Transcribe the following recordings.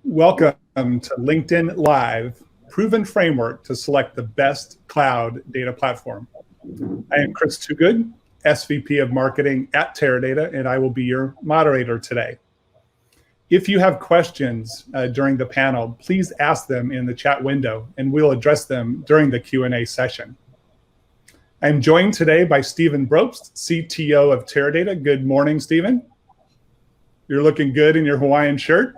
Welcome to LinkedIn Live, proven framework to select the best cloud data platform. I am Chris Toogood, SVP of Marketing at Teradata, and I will be your moderator today. If you have questions during the panel, please ask them in the chat window, and we'll address them during the Q&A session. I'm joined today by Stephen Brobst, CTO of Teradata. Good morning, Stephen. You're looking good in your Hawaiian shirt.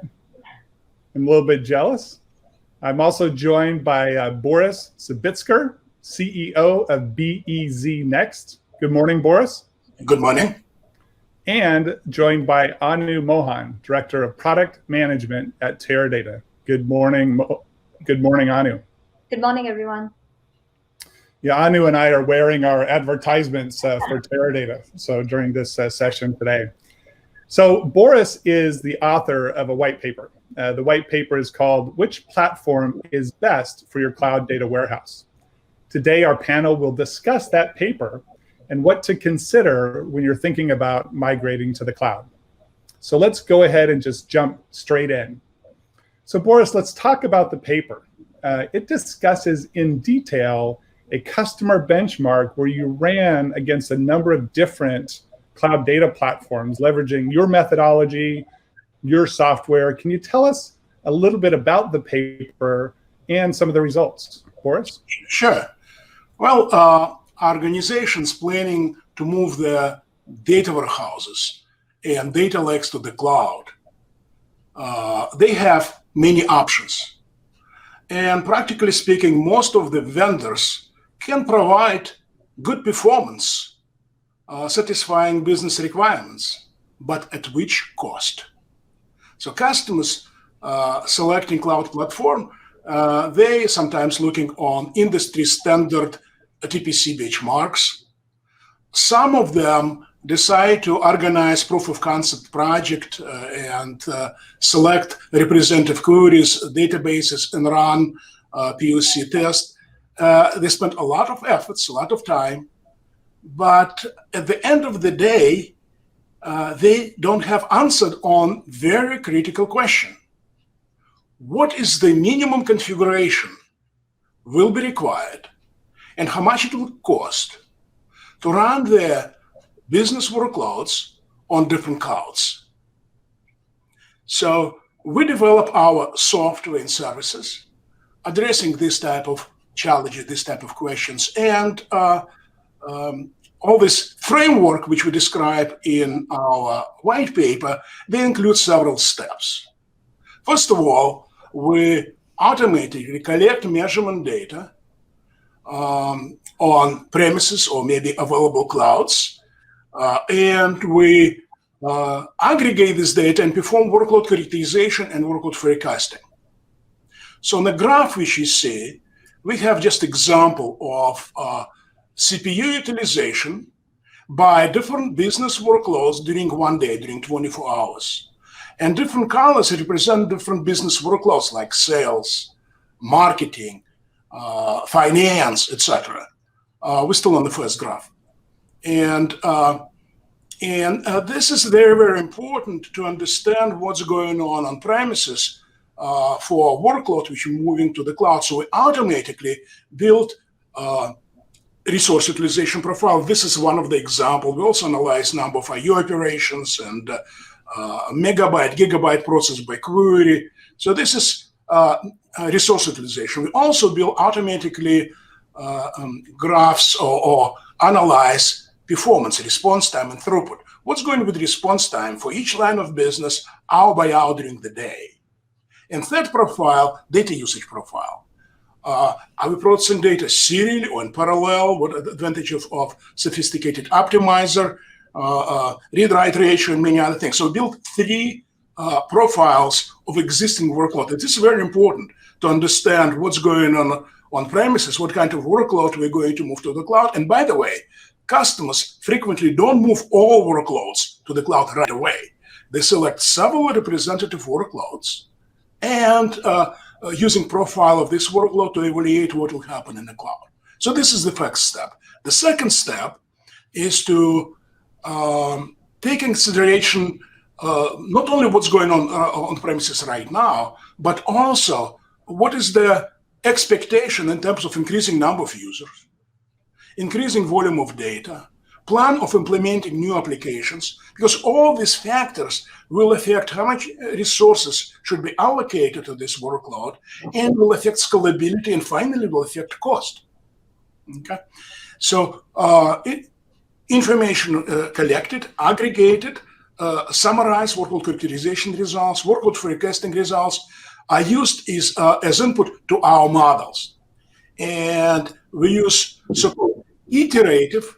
I'm a little bit jealous. I'm also joined by Boris Sabitsker, CEO of BEZNext. Good morning, Boris. Good morning. And joined by Anu Mohan, Director of Product Management at Teradata. Good morning, Anu. Good morning, everyone. Yeah, Anu and I are wearing our advertisements for Teradata, so during this session today. So Boris is the author of a white paper. The white paper is called "Which Platform is Best for Your Cloud Data Warehouse?" Today, our panel will discuss that paper and what to consider when you're thinking about migrating to the cloud. So let's go ahead and just jump straight in. So Boris, let's talk about the paper. It discusses in detail a customer benchmark where you ran against a number of different cloud data platforms, leveraging your methodology, your software. Can you tell us a little bit about the paper and some of the results, Boris? Sure. Well, organizations planning to move their data warehouses and data lakes to the cloud, they have many options. And practically speaking, most of the vendors can provide good performance, satisfying business requirements, but at which cost? So customers selecting cloud platform, they sometimes looking on industry standard TPC benchmarks. Some of them decide to organize proof of concept project and select representative queries, databases, and run POC test. They spend a lot of efforts, a lot of time, but at the end of the day, they don't have answered on very critical question. What is the minimum configuration will be required and how much it will cost to run their business workloads on different clouds? So we develop our software and services addressing this type of challenges, this type of questions, and all this framework which we describe in our white paper, they include several steps. First of all, we automatically collect measurement data on premises or maybe available clouds, and we aggregate this data and perform workload characterization and workload forecasting. So on the graph which you see, we have just example of CPU utilization by different business workloads during one day, during 24 hours. And different colors represent different business workloads like sales, marketing, finance, etc. We're still on the first graph. And this is very, very important to understand what's going on premises for workload which are moving to the cloud. So we automatically build resource utilization profile. This is one of the examples. We also analyze number of IO operations and megabyte, gigabyte processed by query. So this is resource utilization. We also build automatically graphs or analyze performance, response time, and throughput. What's going with response time for each line of business, hour by hour during the day? And third profile, data usage profile. Are we processing data serially or in parallel? What are the advantages of sophisticated optimizer, read-write ratio, and many other things? So we built three profiles of existing workload. It is very important to understand what's going on premises, what kind of workload we're going to move to the cloud. And by the way, customers frequently don't move all workloads to the cloud right away. They select several representative workloads and using profile of this workload to evaluate what will happen in the cloud. So this is the first step. The second step is to take in consideration not only what's going on premises right now, but also what is the expectation in terms of increasing number of users, increasing volume of data, plan of implementing new applications, because all these factors will affect how much resources should be allocated to this workload and will affect scalability and finally will affect cost. Okay, so information collected, aggregated, summarized workload characterization results, workload forecasting results are used as input to our models. And we use so-called iterative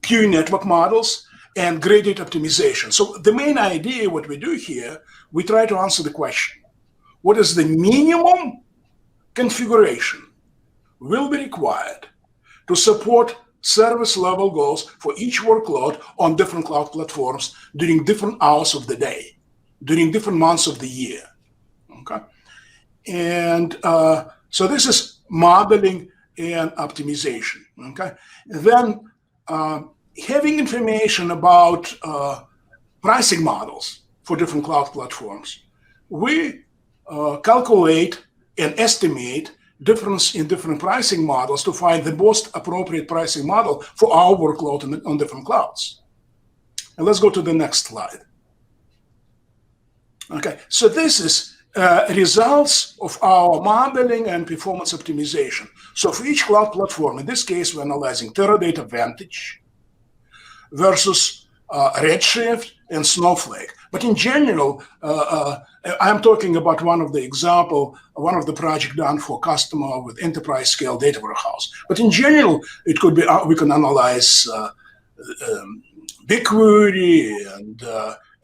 queue network models and gradient optimization. So the main idea, what we do here, we try to answer the question, what is the minimum configuration will be required to support service level goals for each workload on different cloud platforms during different hours of the day, during different months of the year. Okay, and so this is modeling and optimization. Okay, then having information about pricing models for different cloud platforms, we calculate and estimate difference in different pricing models to find the most appropriate pricing model for our workload on different clouds. And let's go to the next slide. Okay, so this is results of our modeling and performance optimization. So for each cloud platform, in this case, we're analyzing Teradata Vantage versus Redshift and Snowflake. But in general, I'm talking about one of the project done for customer with enterprise scale data warehouse. But in general, it could be we can analyze BigQuery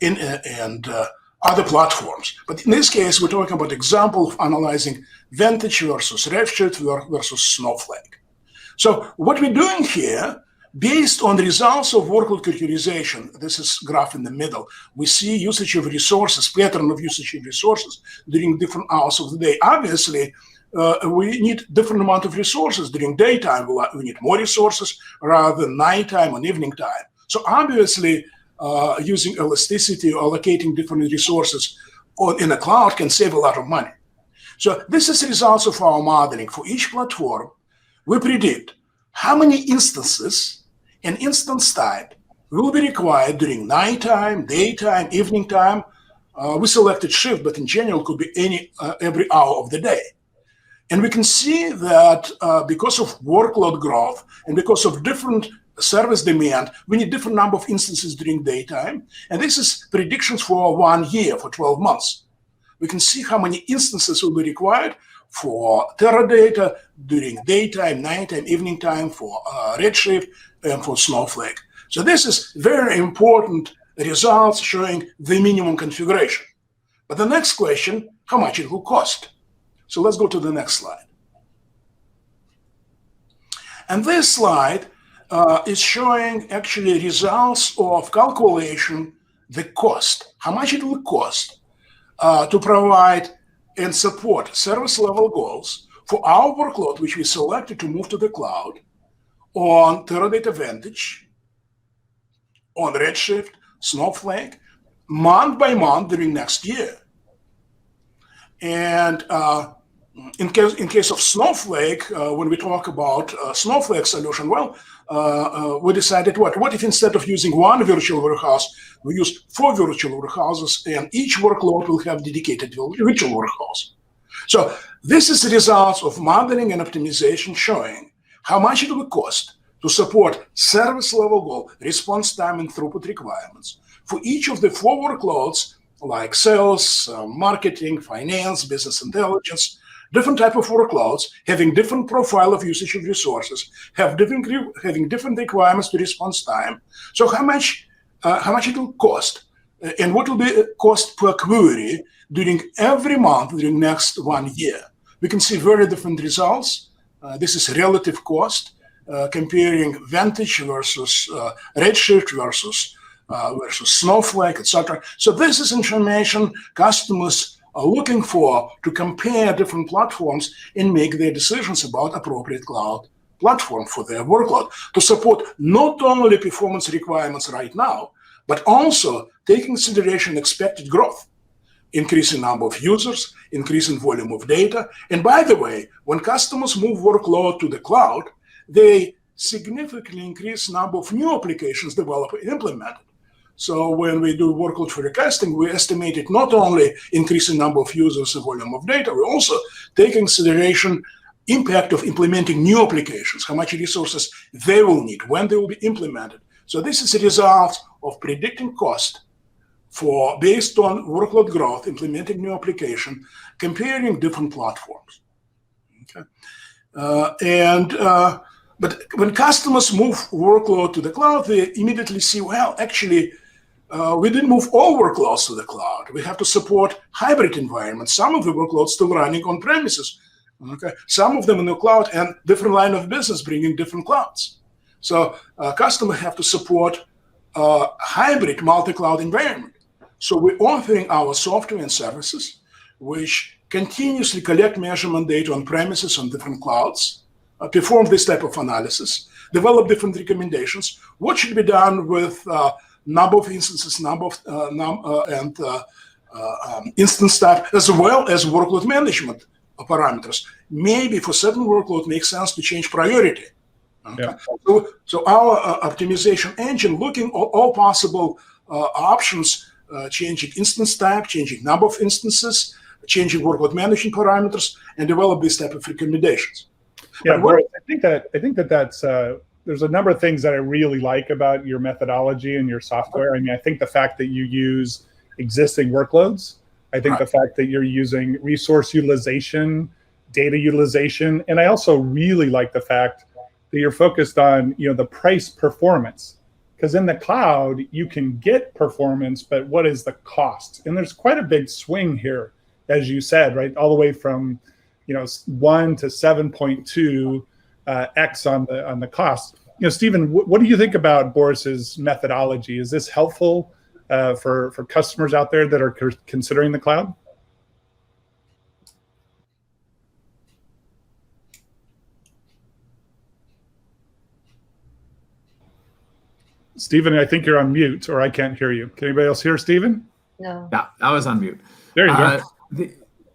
and other platforms. But in this case, we're talking about example of analyzing Vantage versus Redshift versus Snowflake. So what we're doing here, based on the results of workload characterization, this is graph in the middle, we see usage of resources, pattern of usage of resources during different hours of the day. Obviously, we need different amount of resources. During daytime, we need more resources rather than nighttime and evening time. So obviously, using elasticity or allocating different resources in a cloud can save a lot of money. So this is the results of our modeling. For each platform, we predict how many instances and instance type will be required during nighttime, daytime, evening time. We selected shift, but in general could be every hour of the day. And we can see that because of workload growth and because of different service demand, we need different number of instances during daytime. And this is predictions for 1 year, for 12 months. We can see how many instances will be required for Teradata during daytime, nighttime, evening time, for Redshift, and for Snowflake. So this is very important results showing the minimum configuration. But the next question, how much it will cost? So let's go to the next slide. And this slide is showing actually results of calculation, the cost, how much it will cost to provide and support service level goals for our workload, which we selected to move to the cloud on Teradata Vantage, on Redshift, Snowflake, month by month during next year. And in case of Snowflake, when we talk about Snowflake solution, well, we decided what if instead of using one virtual warehouse, we use 4 virtual warehouses, and each workload will have dedicated virtual warehouse. So this is the results of modeling and optimization showing how much it will cost to support service level goal, response time, and throughput requirements for each of the 4 workloads, like sales, marketing, finance, business intelligence, different type of workloads, having different profile of usage of resources, having different requirements to response time. So how much it will cost, and what will be cost per query during every month during next 1 year. We can see very different results. This is relative cost, comparing Vantage versus Redshift versus Snowflake, etc. So this is information customers are looking for to compare different platforms and make their decisions about appropriate cloud platform for their workload to support not only performance requirements right now, but also take in consideration expected growth, increasing number of users, increasing volume of data. And by the way, when customers move workload to the cloud, they significantly increase number of new applications developed and implemented. So when we do workload forecasting, we estimated not only increasing number of users and volume of data, we also take in consideration impact of implementing new applications, how much resources they will need, when they will be implemented. So this is a result of predicting cost based on workload growth, implementing new application, comparing different platforms. Okay. But when customers move workload to the cloud, they immediately see, well, actually, we didn't move all workloads to the cloud. We have to support hybrid environments. Some of the workloads still running on premises. Okay, some of them in the cloud, and different line of business bringing different clouds. So customers have to support hybrid multi-cloud environment. So we're offering our software and services, which continuously collect measurement data on premises on different clouds, perform this type of analysis, develop different recommendations. What should be done with number of instances, instance type, as well as workload management parameters. Maybe for certain workload makes sense to change priority. Okay. Yeah. So our optimization engine looking at all possible options, changing instance type, changing number of instances, changing workload management parameters, and develop this type of recommendations. Yeah, Boris, I think that that's there's a number of things that I really like about your methodology and your software. I mean, I think the fact that you use existing workloads. I think the fact that you're using resource utilization, data utilization, and I also really like the fact that you're focused on, the price performance, because in the cloud you can get performance, but what is the cost? And there's quite a big swing here, as you said, right, all the way from 1 to 7.2 x on the cost. Stephen, what do you think about Boris's methodology? Is this helpful for customers out there that are considering the cloud? Stephen, I think you're on mute, or I can't hear you. Can anybody else hear Stephen? No. Yeah, I was on mute. There you go.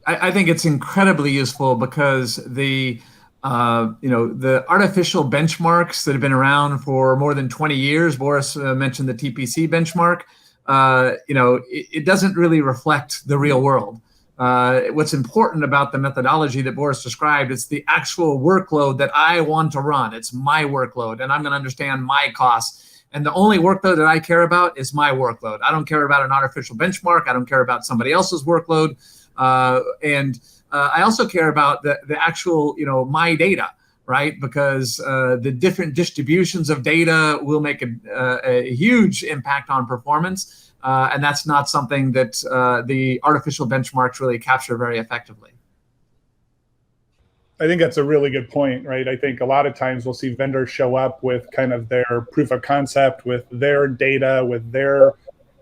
I think it's incredibly useful because the artificial benchmarks that have been around for more than 20 years, Boris mentioned the TPC benchmark, it doesn't really reflect the real world. What's important about the methodology that Boris described is the actual workload that I want to run. It's my workload, and I'm going to understand my costs. And the only workload that I care about is my workload. I don't care about an artificial benchmark. I don't care about somebody else's workload. And I also care about the actual, my data, right? Because the different distributions of data will make a huge impact on performance. And that's not something that the artificial benchmarks really capture very effectively. I think that's a really good point, right? I think a lot of times we'll see vendors show up with kind of their proof of concept, with their data, with their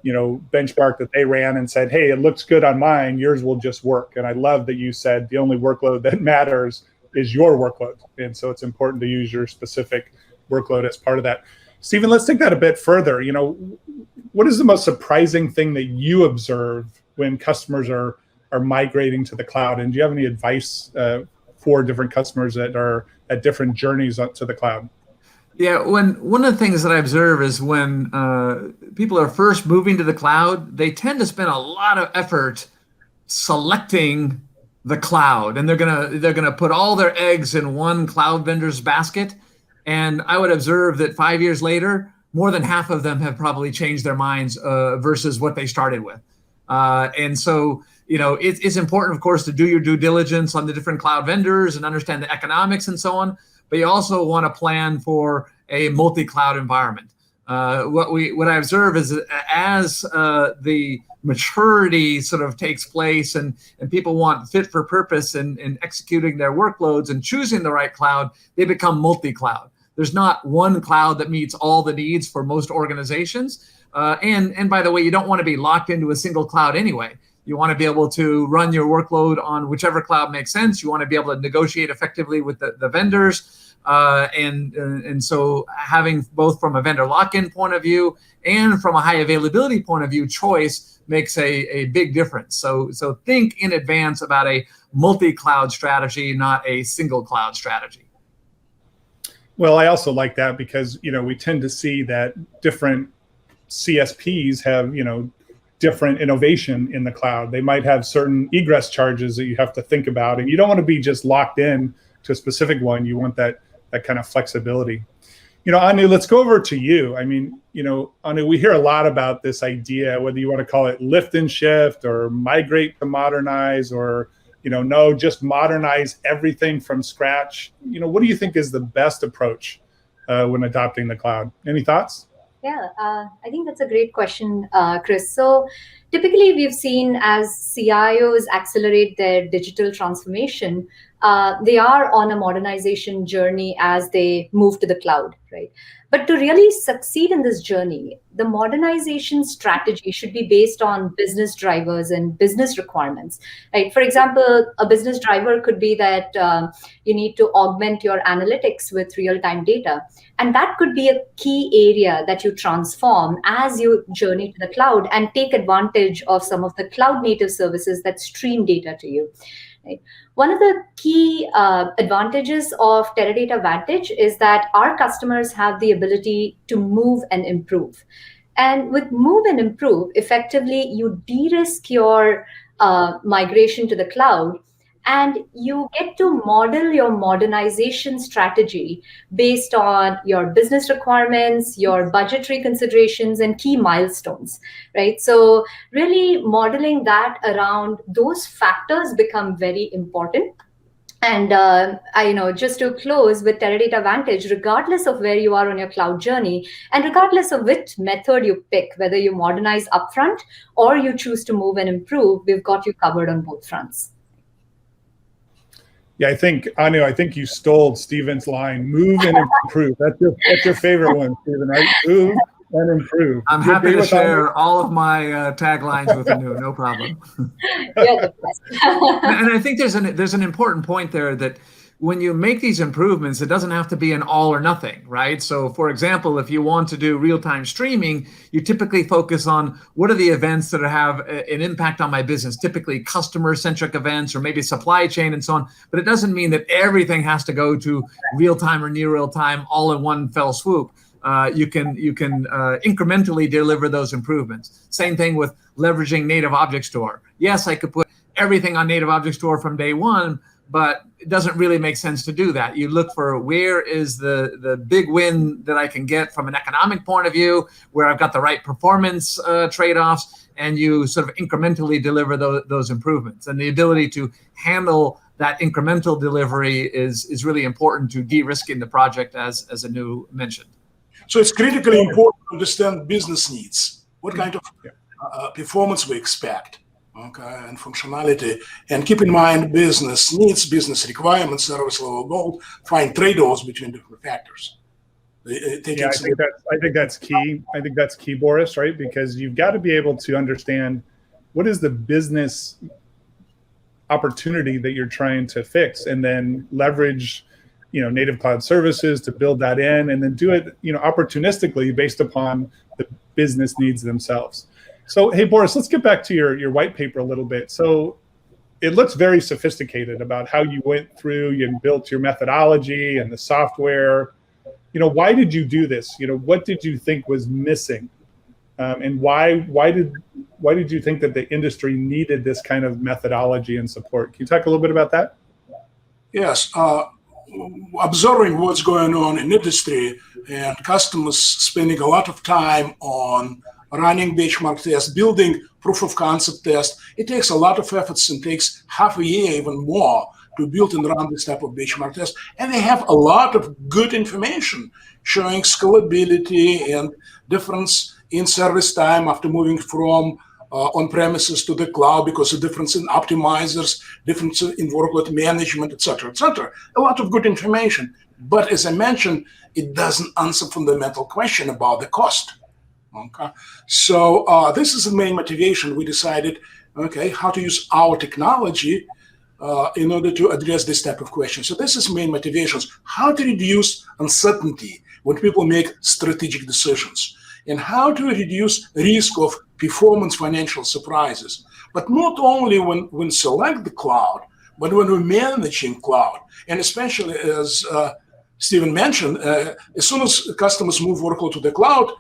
benchmark that they ran and said, hey, it looks good on mine, yours will just work. And I love that you said the only workload that matters is your workload. And so it's important to use your specific workload as part of that. Stephen, let's take that a bit further. What is the most surprising thing that you observe when customers are migrating to the cloud? And do you have any advice for different customers that are at different journeys to the cloud? Yeah, one of the things that I observe is when people are first moving to the cloud, they tend to spend a lot of effort selecting the cloud, and they're gonna put all their eggs in one cloud vendor's basket. And I would observe that 5 years later, more than half of them have probably changed their minds versus what they started with. And so, it's important, of course, to do your due diligence on the different cloud vendors and understand the economics and so on. But you also want to plan for a multi-cloud environment. What I observe is that as the maturity sort of takes place and people want fit for purpose in executing their workloads and choosing the right cloud, they become multi-cloud. There's not one cloud that meets all the needs for most organizations. And by the way, you don't want to be locked into a single cloud anyway. You want to be able to run your workload on whichever cloud makes sense. You want to be able to negotiate effectively with the vendors. And so having both from a vendor lock-in point of view and from a high availability point of view, choice makes a big difference. So think in advance about a multi-cloud strategy, not a single cloud strategy. Well, I also like that because, we tend to see that different CSPs have, different innovation in the cloud. They might have certain egress charges that you have to think about, and you don't want to be just locked in to a specific one. You want that kind of flexibility. Anu, let's go over to you. I mean, Anu, we hear a lot about this idea, whether you want to call it lift and shift or migrate to modernize or, no, just modernize everything from scratch. What do you think is the best approach when adopting the cloud? Any thoughts? Yeah, I think that's a great question, Chris. So typically we've seen as CIOs accelerate their digital transformation, they are on a modernization journey as they move to the cloud, right? But to really succeed in this journey, the modernization strategy should be based on business drivers and business requirements, right? For example, a business driver could be that you need to augment your analytics with real-time data. And that could be a key area that you transform as you journey to the cloud and take advantage of some of the cloud-native services that stream data to you. Right? One of the key advantages of Teradata Vantage is that our customers have the ability to move and improve. And with move and improve, effectively, you de-risk your migration to the cloud, and you get to model your modernization strategy based on your business requirements, your budgetary considerations, and key milestones, right? So really modeling that around those factors become very important. And just to close with Teradata Vantage, regardless of where you are on your cloud journey, and regardless of which method you pick, whether you modernize upfront or you choose to move and improve, we've got you covered on both fronts. Yeah, Anu, I think you stole Stephen's line, move and improve. That's your favorite one, Stephen, right? Move and improve. I'm happy to share all of my taglines with Anu, no problem. You're the best. And I think there's an important point there that when you make these improvements, it doesn't have to be an all or nothing, right? So for example, if you want to do real-time streaming, you typically focus on what are the events that have an impact on my business, typically customer-centric events or maybe supply chain and so on. But it doesn't mean that everything has to go to real-time or near real-time all in one fell swoop. You can incrementally deliver those improvements. Same thing with leveraging Native Object Store. Yes, I could put everything on Native Object Store from day one, but it doesn't really make sense to do that. You look for where is the big win that I can get from an economic point of view, where I've got the right performance trade-offs, and you sort of incrementally deliver those improvements. And the ability to handle that incremental delivery is really important to de-risking the project, as Anu mentioned. So it's critically important to understand business needs, what kind of performance we expect. Okay, and functionality, and keep in mind business needs, business requirements, service level goal, find trade-offs between different factors. I think that's key. I think that's key, Boris, right? Because you've got to be able to understand what is the business opportunity that you're trying to fix, and then leverage, native cloud services to build that in, and then do it, opportunistically based upon the business needs themselves. So, hey, Boris, let's get back to your white paper a little bit. So it looks very sophisticated about how you went through and built your methodology and the software. Why did you do this? What did you think was missing? And why did you think that the industry needed this kind of methodology and support? Can you talk a little bit about that? Yes. Observing what's going on in industry and customers spending a lot of time on running benchmark tests, building proof of concept tests. It takes a lot of efforts and takes half a year, even more, to build and run this type of benchmark test. And they have a lot of good information showing scalability and difference in service time after moving from on-premises to the cloud, because of difference in optimizers, difference in workload management, et cetera, et cetera. A lot of good information. But as I mentioned, it doesn't answer fundamental question about the cost. Okay, so this is the main motivation. We decided okay, how to use our technology in order to address this type of question. So this is main motivations: how to reduce uncertainty when people make strategic decisions, and how to reduce risk of performance financial surprises. But not only when select the cloud, but when we're managing cloud, and especially as Stephen mentioned, as soon as customers move workload to the cloud,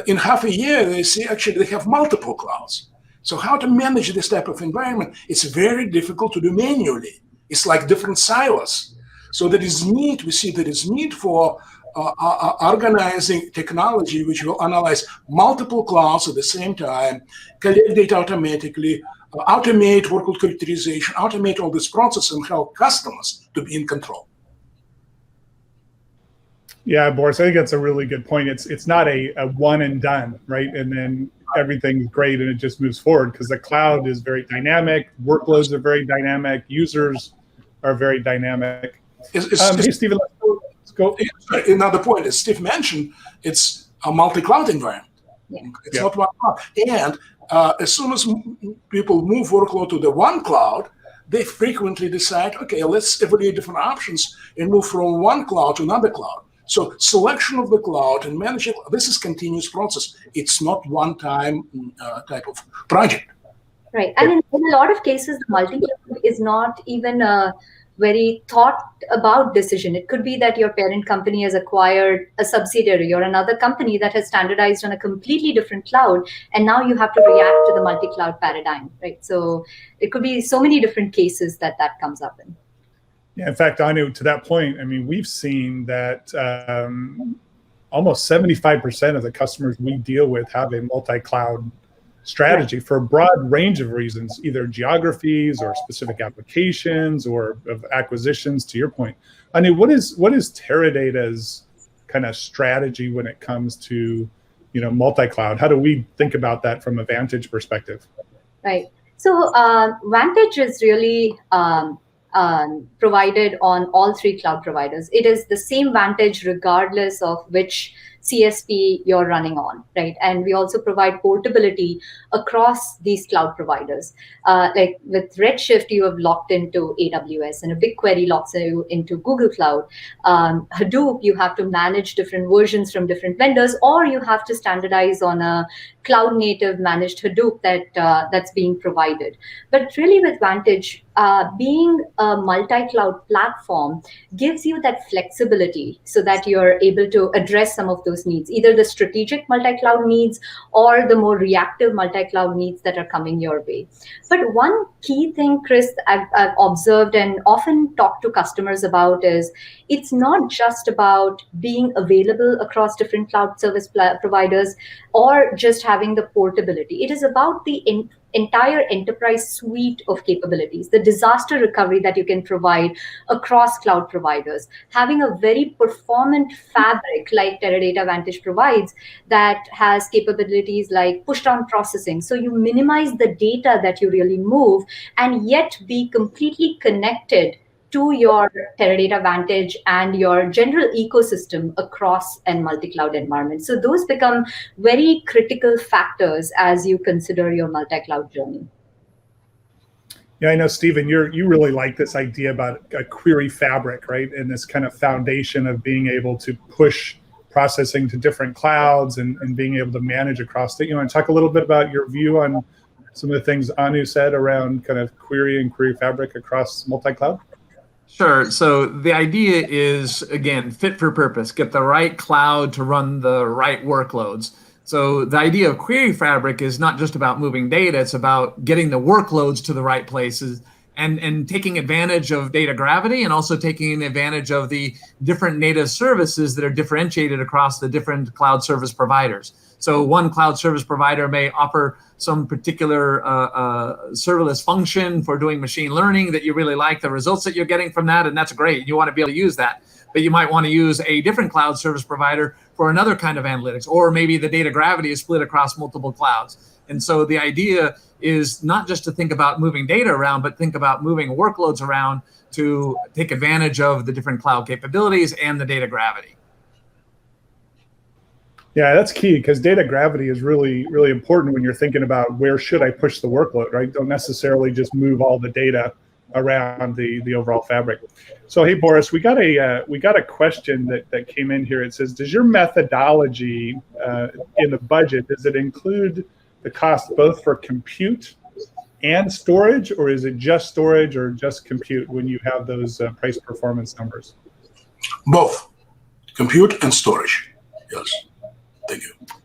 in half a year, they see actually they have multiple clouds. So how to manage this type of environment, it's very difficult to do manually. It's like different silos. So there is need, we see there is need for organizing technology which will analyze multiple clouds at the same time, collect data automatically, automate workload characterization, automate all this process, and help customers to be in control. Yeah, Boris, I think that's a really good point. It's not a one and done, right? And then everything's great and it just moves forward, because the cloud is very dynamic, workloads are very dynamic, users are very dynamic. Hey, Stephen, let's go. Another point, as Steve mentioned, it's a multi-cloud environment. Yeah. It's not one cloud. And as soon as people move workload to the one cloud, they frequently decide, okay, let's evaluate different options and move from one cloud to another cloud. So selection of the cloud and managing, this is continuous process. It's not one-time type of project. Right. And in a lot of cases, the multi-cloud is not even a very thought about decision. It could be that your parent company has acquired a subsidiary or another company that has standardized on a completely different cloud, and now you have to react to the multi-cloud paradigm, right? So it could be so many different cases that comes up in. Yeah, in fact, Anu, to that point, I mean, we've seen that almost 75% of the customers we deal with have a multi-cloud strategy for a broad range of reasons, either geographies or specific applications or of acquisitions, to your point. Anu, what is Teradata's kind of strategy when it comes to, multi-cloud? How do we think about that from a Vantage perspective? Right. So Vantage is really provided on all three cloud providers. It is the same Vantage regardless of which CSP you're running on, right? And we also provide portability across these cloud providers. Like with Redshift, you have locked into AWS, and a BigQuery locks you into Google Cloud. Hadoop, you have to manage different versions from different vendors, or you have to standardize on a cloud native managed Hadoop that's being provided. But really with Vantage, being a multi-cloud platform gives you that flexibility so that you're able to address some of those needs, either the strategic multi-cloud needs or the more reactive multi-cloud needs that are coming your way. But one key thing, Chris, I've observed and often talk to customers about is it's not just about being available across different cloud service providers or just having the portability. It is about the entire enterprise suite of capabilities, the disaster recovery that you can provide across cloud providers, having a very performant fabric like Teradata Vantage provides that has capabilities like push-down processing. So you minimize the data that you really move and yet be completely connected to your Teradata Vantage and your general ecosystem across and multi-cloud environment. So those become very critical factors as you consider your multi-cloud journey. Yeah, I know, Stephen, you really like this idea about a query fabric, right? And this kind of foundation of being able to push processing to different clouds and being able to manage across it. You want to talk a little bit about your view on some of the things Anu said around kind of query and query fabric across multi-cloud? Sure. So the idea is, again, fit for purpose, get the right cloud to run the right workloads. So the idea of query fabric is not just about moving data, it's about getting the workloads to the right places and taking advantage of data gravity and also taking advantage of the different native services that are differentiated across the different cloud service providers. So one cloud service provider may offer some particular serverless function for doing machine learning that you really like the results that you're getting from that, and that's great. You want to be able to use that. But you might want to use a different cloud service provider for another kind of analytics, or maybe the data gravity is split across multiple clouds. And so the idea is not just to think about moving data around, but think about moving workloads around to take advantage of the different cloud capabilities and the data gravity. Yeah, that's key because data gravity is really, really important when you're thinking about where should I push the workload, right? Don't necessarily just move all the data around the overall fabric. So, hey, Boris, we got a question that came in here. It says, does your methodology in the budget, does it include the cost both for compute and storage, or is it just storage or just compute when you have those price performance numbers? Both compute and storage. Yes. Thank you. All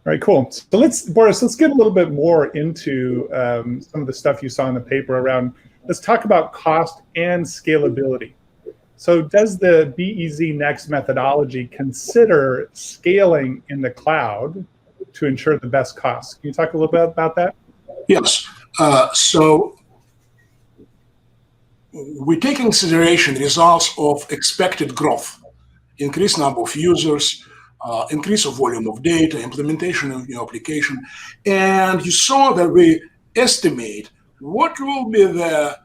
right, cool. So Boris, let's get a little bit more into some of the stuff you saw in the paper around, let's talk about cost and scalability. So does the BEZNext methodology consider scaling in the cloud to ensure the best costs? Can you talk a little bit about that? Yes. So we take in consideration results of expected growth, increased number of users, increase of volume of data, implementation of new application. And you saw that we estimate what will be the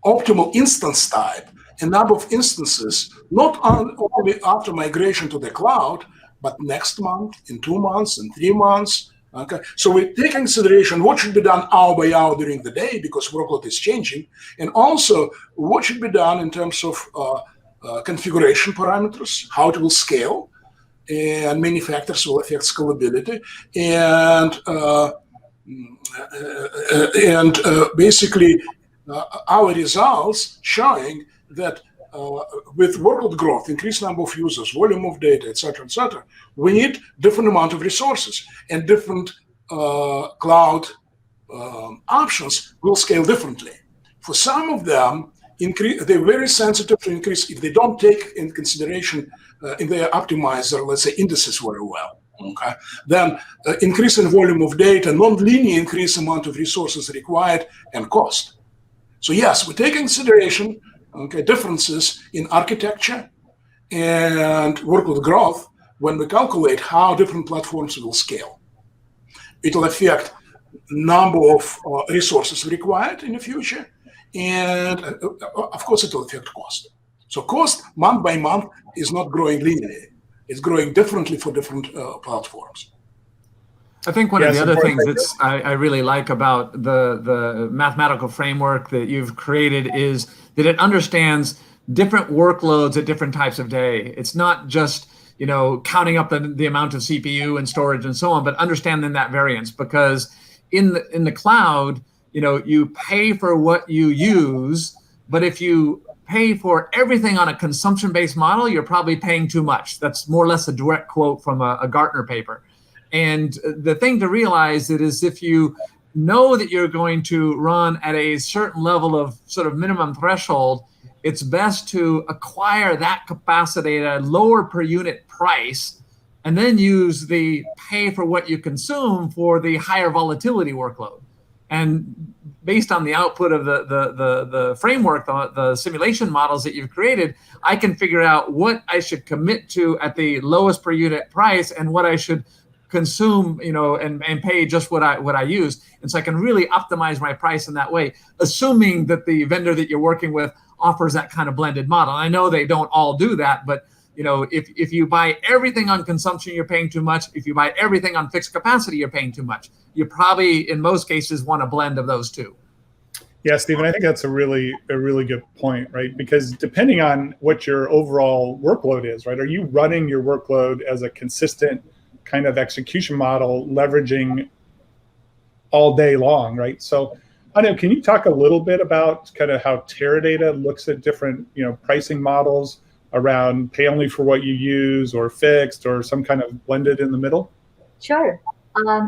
optimal instance type and number of instances, not only after migration to the cloud, but next month, in 2 months, in 3 months. Okay, so we take in consideration what should be done hour by hour during the day because workload is changing, and also what should be done in terms of configuration parameters, how it will scale, and many factors will affect scalability, and basically our results showing that with workload growth, increased number of users, volume of data, etc., we need different amount of resources, and different cloud options will scale differently. For some of them, they're very sensitive to increase if they don't take in consideration if they optimize their, let's say, indices very well. Okay, then increase in volume of data, non-linear increase amount of resources required, and cost. So yes, we take in consideration differences in architecture and workload growth when we calculate how different platforms will scale. It will affect number of resources required in the future, and of course it will affect cost. So cost month by month is not growing linearly. It's growing differently for different platforms. I think one of the other things that I really like about the mathematical framework that you've created is that it understands different workloads at different types of day. It's not just counting up the amount of CPU and storage and so on, but understanding that variance, because in the cloud, you pay for what you use, but if you pay for everything on a consumption-based model, you're probably paying too much. That's more or less a direct quote from a Gartner paper. And the thing to realize is if you know that you're going to run at a certain level of sort of minimum threshold, it's best to acquire that capacity at a lower per unit price and then use the pay for what you consume for the higher volatility workload. And based on the output of the framework, the simulation models that you've created, I can figure out what I should commit to at the lowest per unit price and what I should consume, and pay just what I use. And so I can really optimize my price in that way, assuming that the vendor that you're working with offers that kind of blended model. I know they don't all do that, but if you buy everything on consumption, you're paying too much. If you buy everything on fixed capacity, you're paying too much. You probably, in most cases, want a blend of those two. Yeah, Stephen, I think that's a really good point, right? Because depending on what your overall workload is, right? Are you running your workload as a consistent kind of execution model, leveraging all day long, right? So, Anu, can you talk a little bit about kind of how Teradata looks at different, pricing models around pay only for what you use, or fixed, or some kind of blended in the middle? Sure.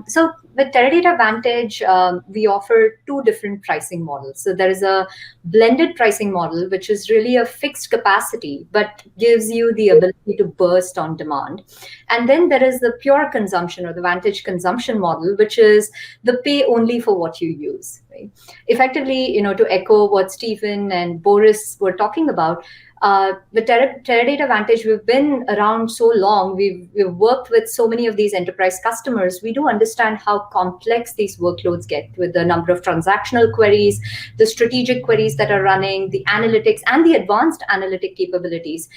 So with Teradata Vantage, we offer 2 different pricing models. So there is a blended pricing model, which is really a fixed capacity, but gives you the ability to burst on demand. And then there is the pure consumption, or the Vantage consumption model, which is the pay only for what you use. Right? Effectively, to echo what Stephen and Boris were talking about, With Teradata Vantage, we've been around so long. We've worked with so many of these enterprise customers. We do understand how complex these workloads get with the number of transactional queries, the strategic queries that are running, the analytics and the advanced analytic capabilities,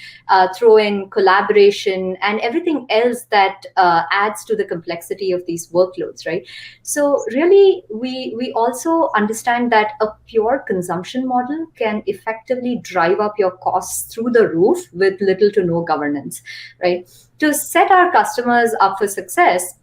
throw in collaboration and everything else that adds to the complexity of these workloads, right? So really, we also understand that a pure consumption model can effectively drive up your costs through the roof with little to no governance, right? To set our customers up for success,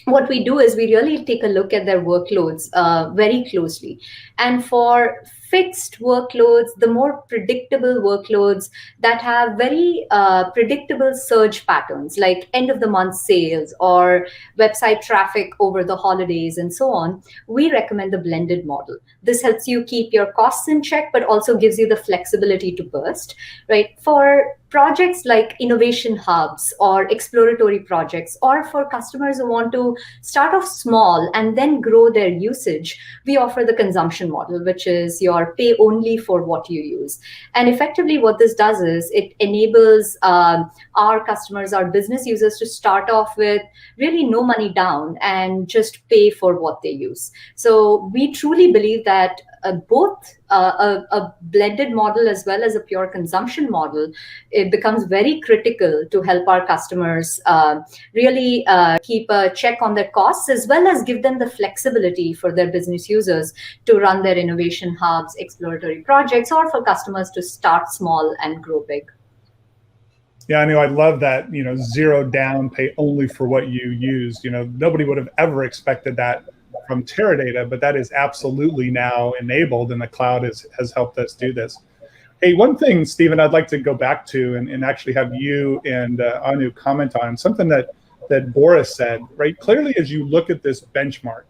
what we do is we really take a look at their workloads very closely. And for fixed workloads, the more predictable workloads that have very predictable surge patterns, like end of the month sales or website traffic over the holidays and so on, we recommend the blended model. This helps you keep your costs in check, but also gives you the flexibility to burst, right? For projects like innovation hubs or exploratory projects, or for customers who want to start off small and then grow their usage, we offer the consumption model, which is your pay only for what you use. And effectively what this does is it enables our customers, our business users, to start off with really no money down and just pay for what they use. So we truly believe that both a blended model as well as a pure consumption model, it becomes very critical to help our customers really keep a check on their costs, as well as give them the flexibility for their business users to run their innovation hubs, exploratory projects, or for customers to start small and grow big. Yeah, I know. I love that, zero down, pay only for what you use. Nobody would have ever expected that from Teradata, but that is absolutely now enabled, and the cloud has helped us do this. Hey, one thing, Stephen, I'd like to go back to and actually have you and Anu comment on something that Boris said, right? Clearly, as you look at this benchmark,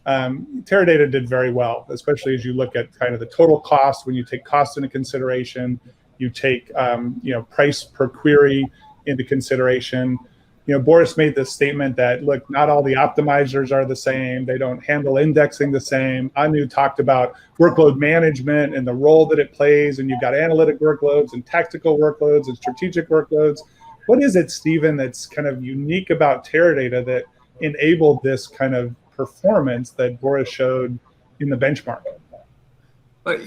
Teradata did very well, especially as you look at kind of the total cost. When you take cost into consideration, you take price per query into consideration. Boris made this statement that, look, not all the optimizers are the same. They don't handle indexing the same. Anu talked about workload management and the role that it plays, and you've got analytic workloads and tactical workloads and strategic workloads. What is it, Stephen, that's kind of unique about Teradata that enabled this kind of performance that Boris showed in the benchmark? But,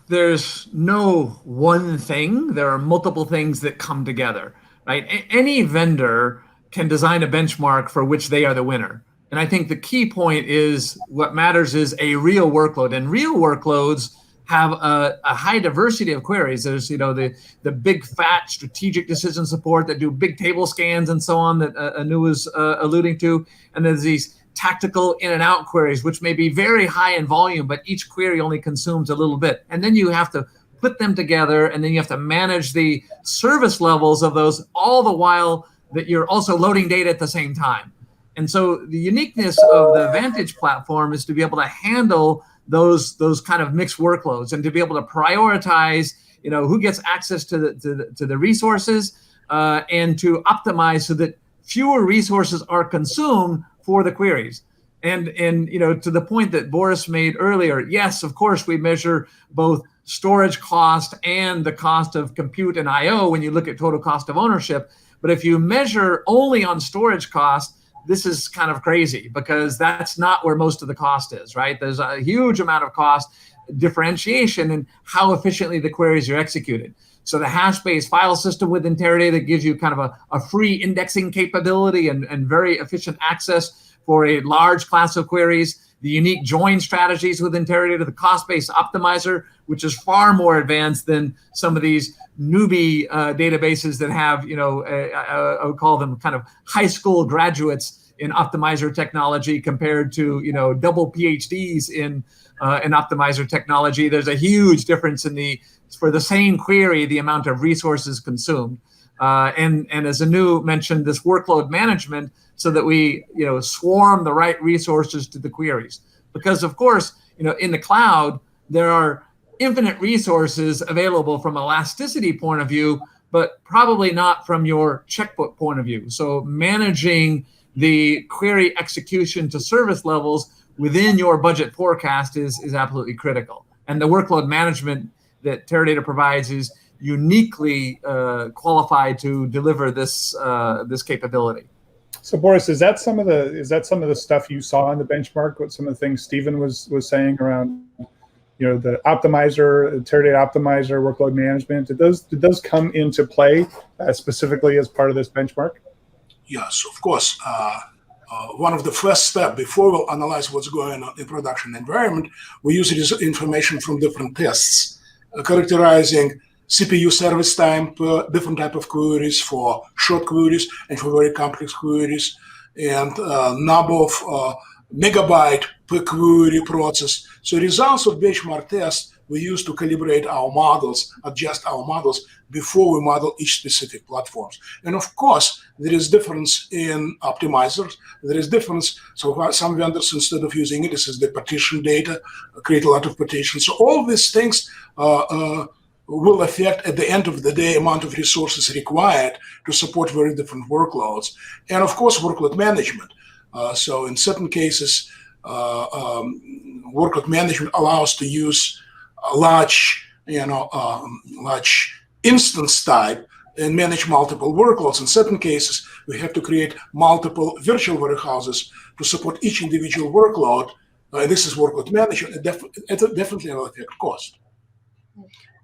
there's no one thing. There are multiple things that come together, right? Any vendor can design a benchmark for which they are the winner. And I think the key point is what matters is a real workload. And real workloads have a high diversity of queries. There's, the big fat strategic decision support that do big table scans and so on that Anu was alluding to. And there's these tactical in and out queries, which may be very high in volume, but each query only consumes a little bit. And then you have to put them together, and then you have to manage the service levels of those, all the while that you're also loading data at the same time. And so the uniqueness of the Vantage platform is to be able to handle those kind of mixed workloads and to be able to prioritize, who gets access to the resources and to optimize so that fewer resources are consumed for the queries. And to the point that Boris made earlier, yes, of course, we measure both storage cost and the cost of compute and I/O when you look at total cost of ownership. But if you measure only on storage cost, this is kind of crazy because that's not where most of the cost is, right? There's a huge amount of cost differentiation in how efficiently the queries are executed. So the hash-based file system within Teradata gives you kind of a free indexing capability and very efficient access for a large class of queries. The unique join strategies within Teradata, the cost-based optimizer, which is far more advanced than some of these newbie databases that have, I would call them kind of high school graduates in optimizer technology compared to, double PhDs in optimizer technology. There's a huge difference for the same query, the amount of resources consumed. And as Anu mentioned, this workload management so that we, swarm the right resources to the queries. Because of course, in the cloud, there are infinite resources available from elasticity point of view, but probably not from your checkbook point of view. So managing the query execution to service levels within your budget forecast is absolutely critical. And the workload management that Teradata provides is uniquely qualified to deliver this this capability. So Boris, is that some of the stuff you saw in the benchmark? What some of the things Stephen was saying around, the optimizer, Teradata optimizer, workload management? Did those come into play specifically as part of this benchmark? Yes, of course. One of the first steps before we'll analyze what's going on in production environment, we use this information from different tests, characterizing CPU service time per different type of queries, for short queries and for very complex queries, and number of megabyte per query process. So results of benchmark tests we use to calibrate our models, adjust our models before we model each specific platforms. And of course, there is difference in optimizers. There is difference. So some vendors, instead of using it, this is the partition data, create a lot of partitions. So all these things will affect, at the end of the day, amount of resources required to support very different workloads. And of course, workload management. So in certain cases, workload management allows to use a large instance type and manage multiple workloads. In certain cases, we have to create multiple virtual warehouses to support each individual workload. This is workload management. It definitely will affect cost.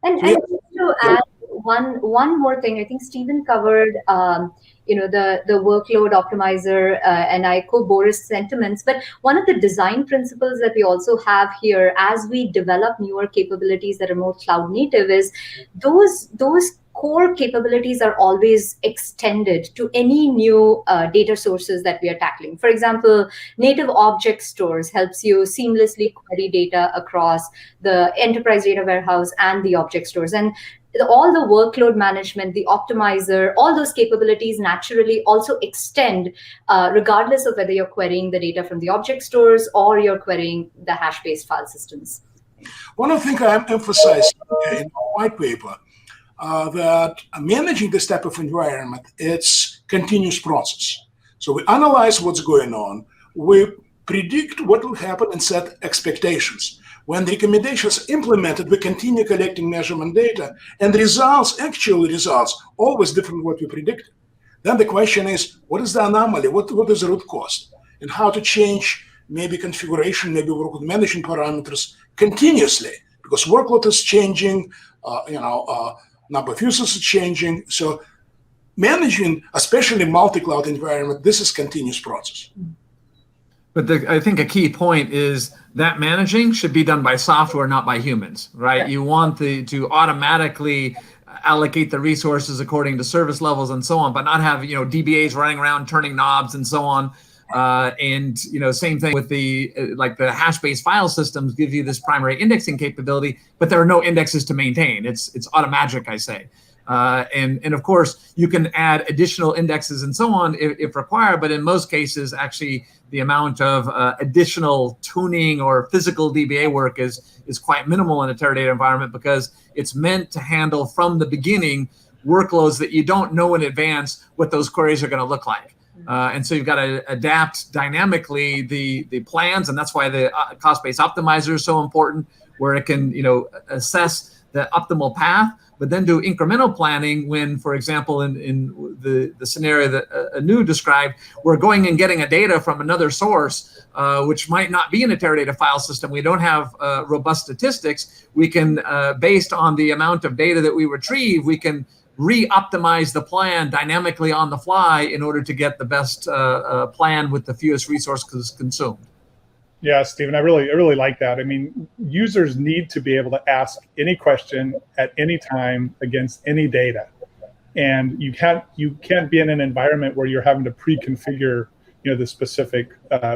And just to add one more thing, I think Stephen covered the workload optimizer, and I echo Boris' sentiments. But one of the design principles that we also have here as we develop newer capabilities that are more cloud native is those core capabilities are always extended to any new data sources that we are tackling. For example, native object stores helps you seamlessly query data across the enterprise data warehouse and the object stores. And all the workload management, the optimizer, all those capabilities naturally also extend regardless of whether you're querying the data from the object stores or you're querying the hash-based file systems. One of the things I emphasize in my white paper, that managing this type of environment, it's continuous process. So we analyze what's going on, we predict what will happen and set expectations. When the recommendations implemented, we continue collecting measurement data, and actual results, always different from what we predicted. Then the question is, what is the anomaly? What is the root cause? And how to change maybe configuration, maybe workload management parameters continuously, because workload is changing, number of users is changing. So managing, especially multi-cloud environment, this is continuous process. But I think a key point is that managing should be done by software, not by humans, right? Yeah. You want to automatically allocate the resources according to service levels and so on, but not have DBAs running around turning knobs and so on. And same thing with the hash-based file systems give you this primary indexing capability, but there are no indexes to maintain. It's automagic, I say. And of course, you can add additional indexes and so on if required, but in most cases, actually, the amount of additional tuning or physical DBA work is quite minimal in a Teradata environment because it's meant to handle from the beginning workloads that you don't know in advance what those queries are going to look like. And so you've got to adapt dynamically the plans, and that's why the cost-based optimizer is so important, where it can assess the optimal path, but then do incremental planning when, for example, in the scenario that Anu described, we're going and getting a data from another source, which might not be in a Teradata file system. We don't have robust statistics. We can, based on the amount of data that we retrieve, we can re-optimize the plan dynamically on the fly in order to get the best plan with the fewest resources consumed. Yeah, Stephen, I really like that. I mean, users need to be able to ask any question at any time against any data, and you can't be in an environment where you're having to pre-configure the specific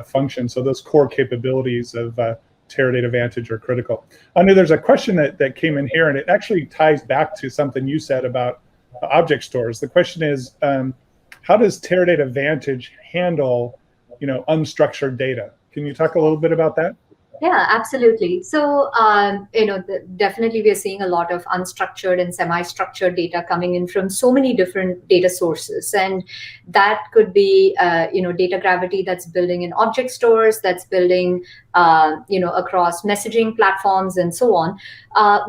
function. So those core capabilities of Teradata Vantage are critical. Anu, there's a question that came in here, and it actually ties back to something you said about object stores. The question is, how does Teradata Vantage handle unstructured data? Can you talk a little bit about that? Yeah, absolutely. So, definitely we are seeing a lot of unstructured and semi-structured data coming in from so many different data sources. And that could be, data gravity that's building in object stores, that's building, across messaging platforms and so on.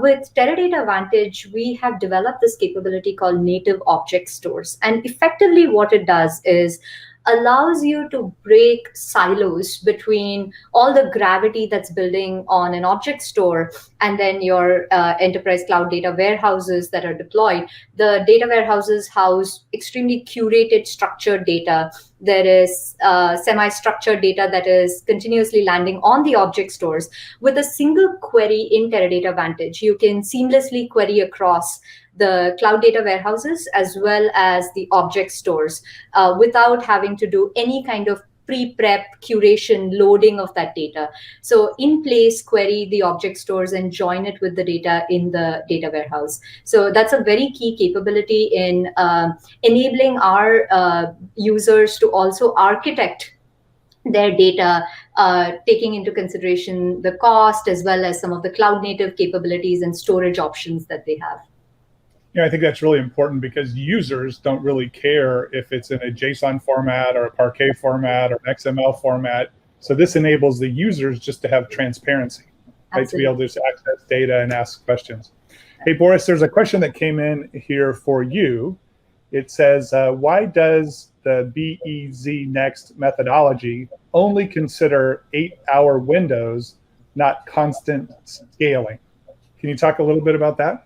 With Teradata Vantage, we have developed this capability called native object stores. And effectively what it does is allows you to break silos between all the gravity that's building on an object store and then your enterprise cloud data warehouses that are deployed. The data warehouses house extremely curated structured data. There is semi-structured data that is continuously landing on the object stores. With a single query in Teradata Vantage, you can seamlessly query across the cloud data warehouses as well as the object stores without having to do any kind of pre-prep curation loading of that data. So in place, query the object stores and join it with the data in the data warehouse. So that's a very key capability in enabling our users to also architect their data, taking into consideration the cost as well as some of the cloud native capabilities and storage options that they have. Yeah, I think that's really important because users don't really care if it's in a JSON format or a Parquet format or an XML format. So this enables the users just to have transparency, right? To be able to just access data and ask questions. Hey, Boris, there's a question that came in here for you. It says, why does the BEZNext methodology only consider 8-hour windows, not constant scaling? Can you talk a little bit about that?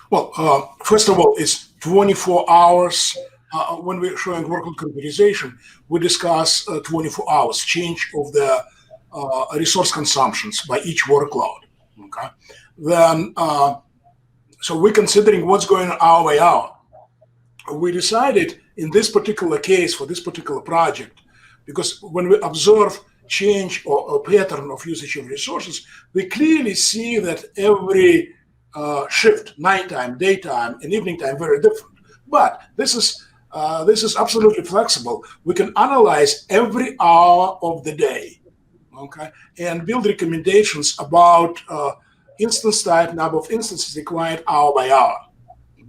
Well, first of all, it's 24 hours. When we're showing workload categorization, we discuss 24 hours change of the resource consumptions by each workload. Okay, then so we're considering what's going on hour by hour. We decided in this particular case for this particular project, because when we observe change or pattern of usage of resources, we clearly see that every shift, nighttime, daytime, and evening time, very different. But this is absolutely flexible. We can analyze every hour of the day, okay, and build recommendations about instance type, number of instances required hour by hour.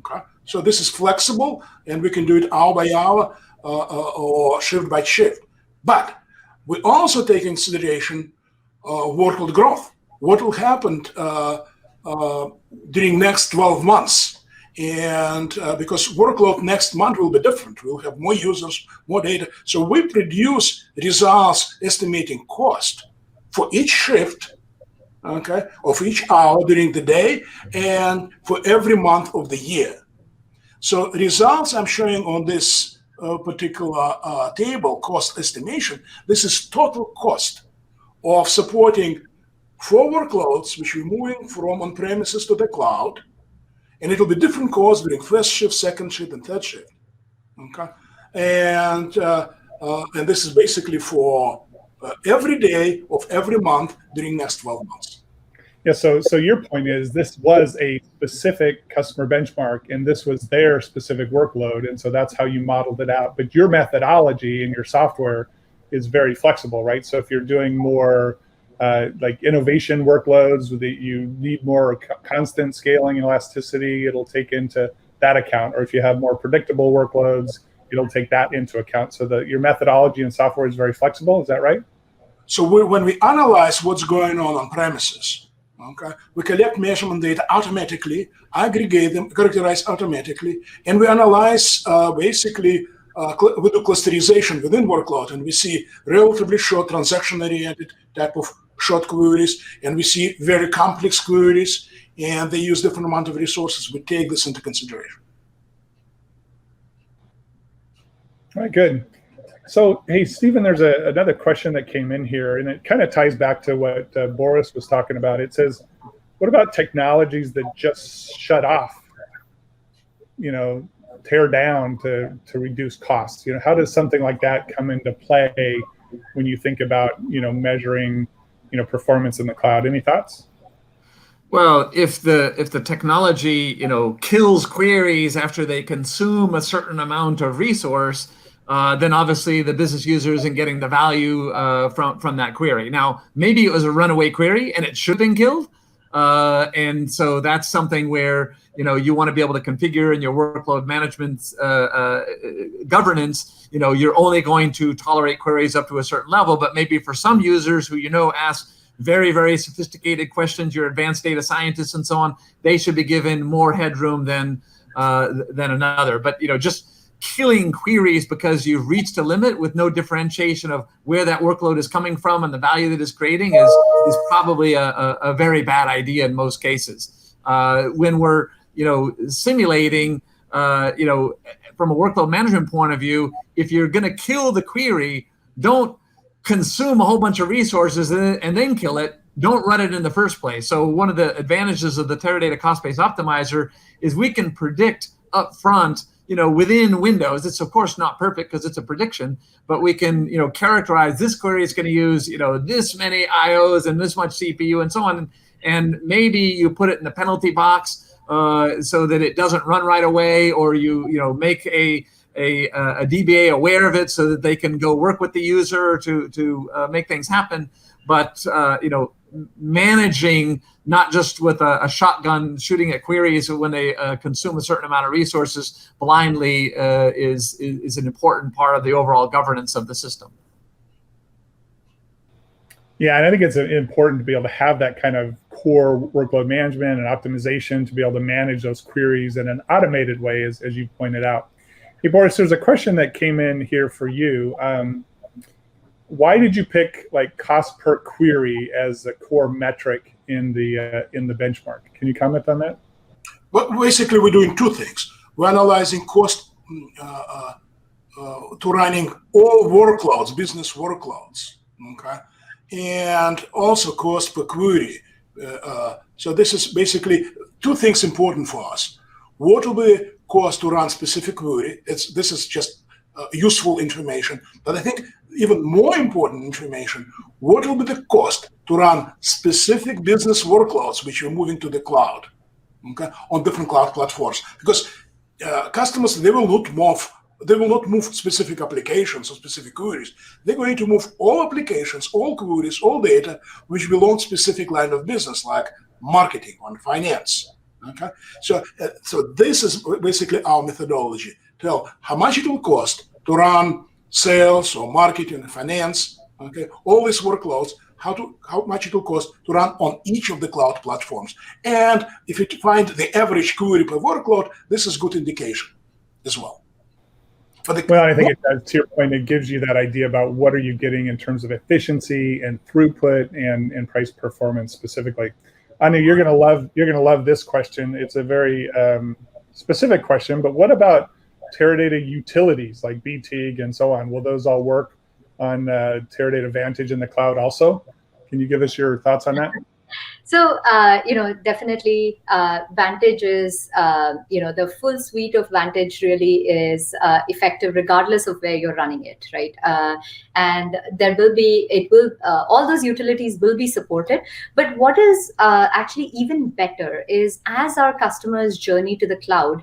Okay, so this is flexible, and we can do it hour by hour or shift by shift. But we also take in consideration workload growth. What will happen during next 12 months, and because workload next month will be different, we'll have more users, more data. So we produce results estimating cost for each shift, okay, of each hour during the day, and for every month of the year. So results I'm showing on this particular table, cost estimation. This is total cost of supporting 4 workloads, which we're moving from on-premises to the cloud, and it'll be different costs during first shift, second shift, and third shift. Okay, and this is basically for every day of every month during next 12 months. Yeah. So your point is this was a specific customer benchmark, and this was their specific workload, and so that's how you modeled it out. But your methodology and your software is very flexible, right? So if you're doing more like innovation workloads that you need more constant scaling and elasticity, it'll take into that account. Or if you have more predictable workloads, it'll take that into account. So that your methodology and software is very flexible. Is that right? So when we analyze what's going on premises, okay, we collect measurement data automatically, aggregate them, characterize automatically, and we analyze basically we do clusterization within workload, and we see relatively short transaction-oriented type of short queries, and we see very complex queries, and they use different amount of resources. We take this into consideration. All right, good. So, hey, Stephen, there's another question that came in here, and it kind of ties back to what Boris was talking about. It says, what about technologies that just shut off, tear down to reduce costs? How does something like that come into play when you think about, measuring, performance in the cloud? Any thoughts? Well, if the technology, kills queries after they consume a certain amount of resource, then obviously the business user isn't getting the value from that query. Now, maybe it was a runaway query and it should have been killed. And so that's something where you want to be able to configure in your workload management governance. You're only going to tolerate queries up to a certain level, but maybe for some users who ask very, very sophisticated questions, your advanced data scientists and so on, they should be given more headroom than another. But just killing queries because you've reached a limit with no differentiation of where that workload is coming from and the value that it's creating is probably a very bad idea in most cases. When we're simulating, from a workload management point of view, if you're going to kill the query, don't consume a whole bunch of resources and then kill it. Don't run it in the first place. So one of the advantages of the Teradata cost-based optimizer is we can predict up front, within windows. It's of course not perfect because it's a prediction, but we can, characterize this query is going to use, this many IOs and this much CPU and so on. And maybe you put it in the penalty box so that it doesn't run right away, or you make a DBA aware of it so that they can go work with the user to make things happen. But managing not just with a shotgun shooting at queries when they consume a certain amount of resources blindly is an important part of the overall governance of the system. Yeah, and I think it's important to be able to have that kind of core workload management and optimization to be able to manage those queries in an automated way, as you pointed out. Hey, Boris, there's a question that came in here for you. Why did you pick cost per query as a core metric in the benchmark? Can you comment on that? Well, basically, we're doing two things. We're analyzing cost to running all workloads, business workloads, okay, and also cost per query. So this is basically two things important for us. What will be cost to run specific query? This is just useful information, but I think even more important information, what will be the cost to run specific business workloads which are moving to the cloud, okay, on different cloud platforms? Because customers, they will not move specific applications or specific queries. They're going to move all applications, all queries, all data which belong to specific line of business, like marketing or finance. Okay, so this is basically our methodology. Tell how much it will cost to run sales or marketing and finance, okay, all these workloads, how much it will cost to run on each of the cloud platforms. And if you find the average query per workload, this is good indication as well. Well, I think it does, to your point, it gives you that idea about what are you getting in terms of efficiency and throughput and price performance specifically. Anu, you're gonna love this question. It's a very specific question, but what about Teradata utilities like BTIG and so on? Will those all work on Teradata Vantage in the cloud also? Can you give us your thoughts on that? So, definitely Vantage is, the full suite of Vantage really is effective regardless of where you're running it, right? And all those utilities will be supported. But what is actually even better is as our customers journey to the cloud,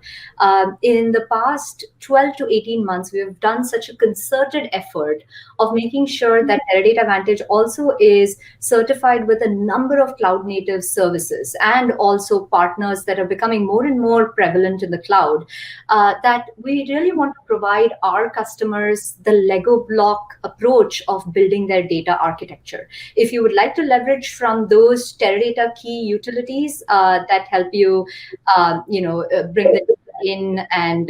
in the past 12 to 18 months, we have done such a concerted effort of making sure that Teradata Vantage also is certified with a number of cloud native services and also partners that are becoming more and more prevalent in the cloud, that we really want to provide our customers the Lego block approach of building their data architecture. If you would like to leverage from those Teradata key utilities that help you, bring the data in and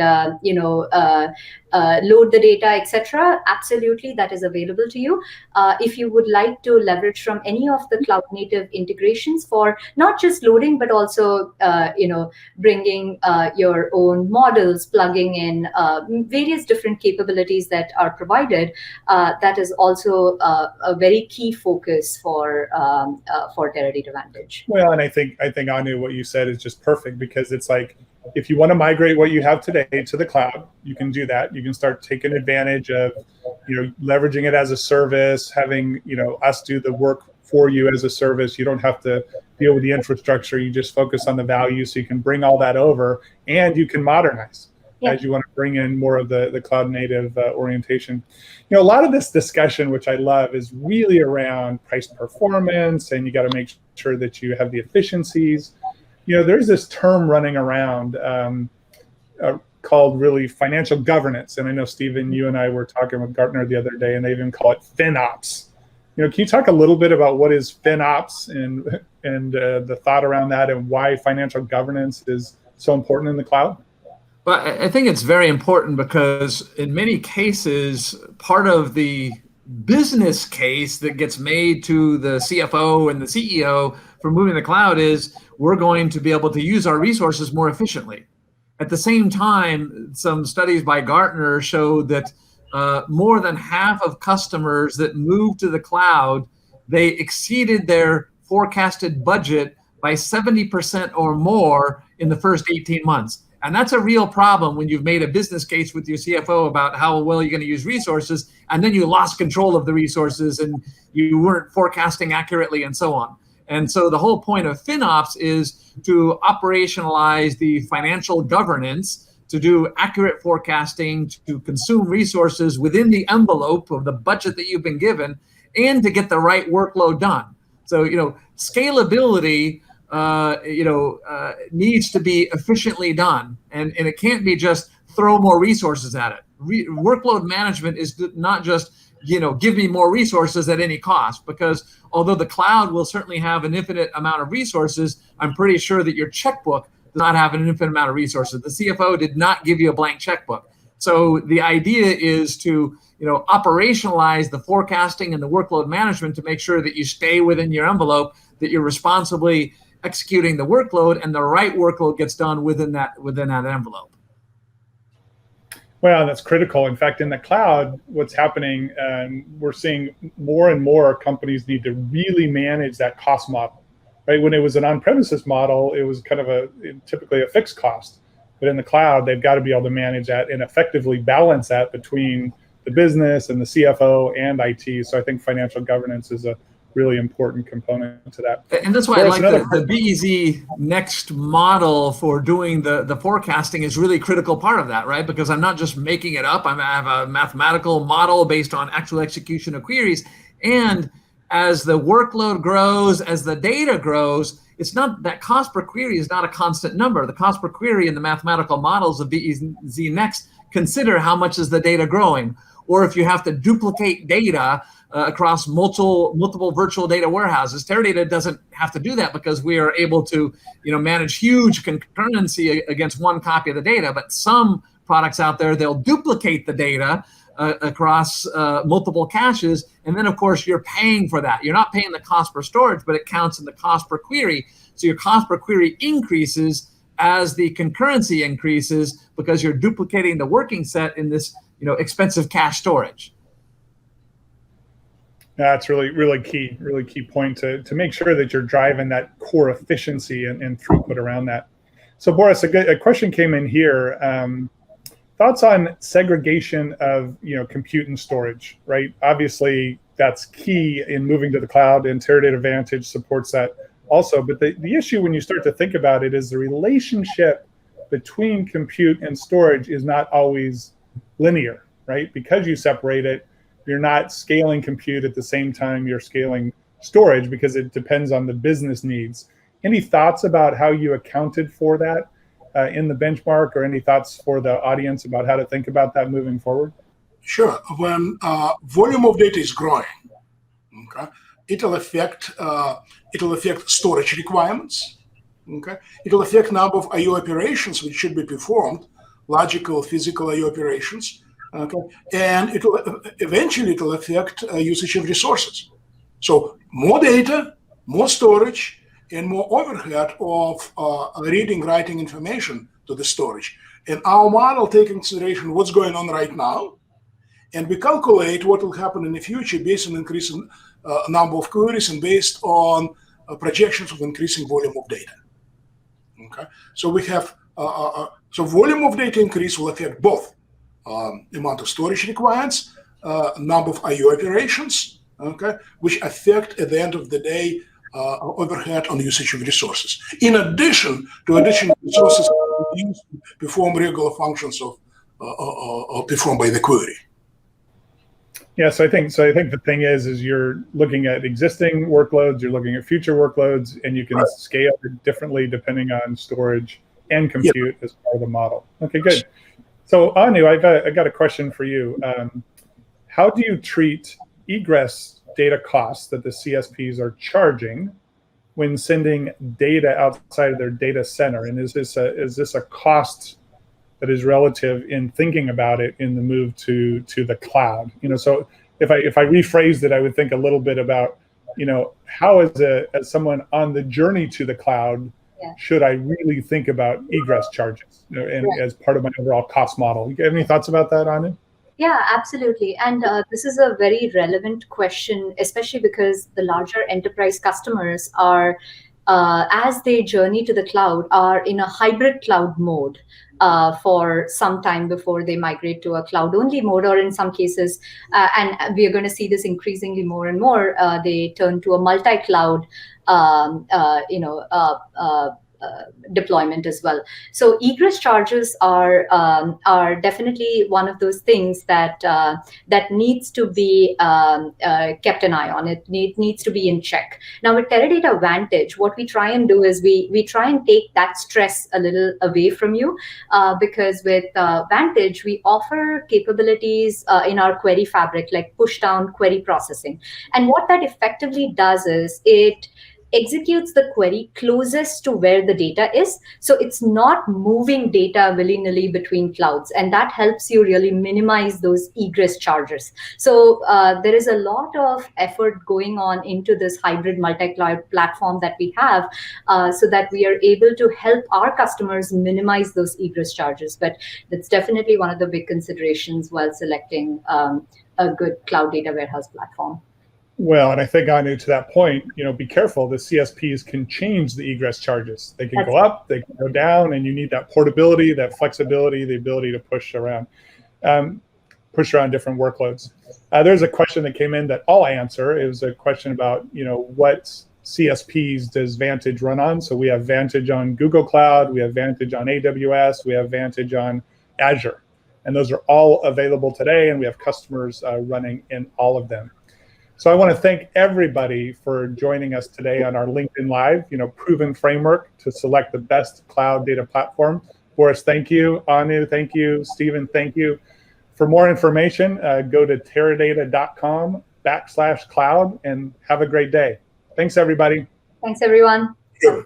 load the data, etc., absolutely, that is available to you. If you would like to leverage from any of the cloud native integrations for not just loading, but also bringing your own models, plugging in various different capabilities that are provided, that is also a very key focus for Teradata Vantage. Well, and I think Anu, what you said is just perfect, because it's like, if you want to migrate what you have today to the cloud, you can do that. You can start taking advantage of, leveraging it as a service, having, us do the work for you as a service. You don't have to deal with the infrastructure. You just focus on the value, so you can bring all that over and you can modernize. as you want to bring in more of the cloud native orientation. A lot of this discussion, which I love, is really around price performance, and you got to make sure that you have the efficiencies. There's this term running around called really financial governance. And I know, Stephen, you and I were talking with Gartner the other day, and they even call it FinOps. Can you talk a little bit about what is FinOps and the thought around that, and why financial governance is so important in the cloud? Well, I think it's very important because in many cases, part of the business case that gets made to the CFO and the CEO for moving to the cloud is we're going to be able to use our resources more efficiently. At the same time, some studies by Gartner showed that more than half of customers that moved to the cloud, they exceeded their forecasted budget by 70% or more in the first 18 months. And that's a real problem when you've made a business case with your CFO about how well you're going to use resources, and then you lost control of the resources and you weren't forecasting accurately and so on. And so the whole point of FinOps is to operationalize the financial governance, to do accurate forecasting, to consume resources within the envelope of the budget that you've been given, and to get the right workload done. So, scalability, needs to be efficiently done. And it can't be just throw more resources at it. Workload management is not just, give me more resources at any cost, because although the cloud will certainly have an infinite amount of resources, I'm pretty sure that your checkbook does not have an infinite amount of resources. The CFO did not give you a blank checkbook. So the idea is to, operationalize the forecasting and the workload management to make sure that you stay within your envelope, that you're responsibly executing the workload, and the right workload gets done within that envelope. Well, that's critical. In fact, in the cloud, what's happening, we're seeing more and more companies need to really manage that cost model. Right? When it was an on-premises model, it was kind of typically a fixed cost. But in the cloud, they've got to be able to manage that and effectively balance that between the business and the CFO and IT. So I think financial governance is a really important component to that. And that's why I like the BEZNext model for doing the forecasting is really critical part of that, right? Because I'm not just making it up. I have a mathematical model based on actual execution of queries. And as the workload grows, as the data grows, it's not that cost per query is not a constant number. The cost per query in the mathematical models of BEZNext consider how much is the data growing. Or if you have to duplicate data across multiple virtual data warehouses. Teradata doesn't have to do that because we are able to, manage huge concurrency against one copy of the data. But some products out there, they'll duplicate the data across multiple caches, and then of course you're paying for that. You're not paying the cost per storage, but it counts in the cost per query. So your cost per query increases as the concurrency increases because you're duplicating the working set in this, expensive cache storage. That's really key point to make sure that you're driving that core efficiency and throughput around that. So Boris, a question came in here. Thoughts on segregation of compute and storage, right? Obviously, that's key in moving to the cloud, and Teradata Vantage supports that also. But the issue when you start to think about it is the relationship between compute and storage is not always linear, right? Because you separate it, you're not scaling compute at the same time you're scaling storage because it depends on the business needs. Any thoughts about how you accounted for that in the benchmark, or any thoughts for the audience about how to think about that moving forward? Sure. When volume of data is growing, okay, it'll affect storage requirements. Okay, it'll affect number of I/O operations which should be performed, logical, physical I/O operations. Okay, and eventually it'll affect usage of resources. So more data, more storage, and more overhead of reading, writing information to the storage. And our model takes into consideration what's going on right now, and we calculate what will happen in the future based on increasing number of queries and based on projections of increasing volume of data. Okay, so we have so volume of data increase will affect both amount of storage requirements, number of I/O operations, okay, which affect at the end of the day overhead on usage of resources, in addition to additional resources used to perform regular functions of performed by the query. Yeah, so I think the thing is you're looking at existing workloads, you're looking at future workloads, and you can scale it differently depending on storage and compute as part of the model. Okay, good. So Anu, I got a question for you. How do you treat egress data costs that the CSPs are charging when sending data outside of their data center? And is this a cost that is relative in thinking about it in the move to the cloud? So if I rephrased it, I would think a little bit about, how as someone on the journey to the cloud, should I really think about egress charges and as part of my overall cost model? You have any thoughts about that, Anu? Yeah, absolutely. And this is a very relevant question, especially because the larger enterprise customers are, as they journey to the cloud, are in a hybrid cloud mode for some time before they migrate to a cloud-only mode, or in some cases, and we are going to see this increasingly more and more, they turn to a multi-cloud deployment as well. So egress charges are definitely one of those things that needs to be kept an eye on. It needs to be in check. Now with Teradata Vantage, what we try and do is we try and take that stress a little away from you, because with Vantage we offer capabilities in our query fabric like push down query processing, and what that effectively does is it executes the query closest to where the data is. So it's not moving data willy-nilly between clouds, and that helps you really minimize those egress charges. So there is a lot of effort going on into this hybrid multi-cloud platform that we have, so that we are able to help our customers minimize those egress charges. But that's definitely one of the big considerations while selecting a good cloud data warehouse platform. Well, and I think, Anu, to that point, be careful. The CSPs can change the egress charges. They can go up, they can go down, and you need that portability, that flexibility, the ability to push around different workloads. There's a question that came in that I'll answer. It was a question about, what CSPs does Vantage run on? So we have Vantage on Google Cloud, we have Vantage on AWS, we have Vantage on Azure. And those are all available today, and we have customers running in all of them. So I want to thank everybody for joining us today on our LinkedIn Live, proven framework to select the best cloud data platform. Boris, thank you. Anu, thank you. Stephen, thank you. For more information, go to teradata.com/cloud and have a great day. Thanks, everybody. Thanks, everyone. Sure.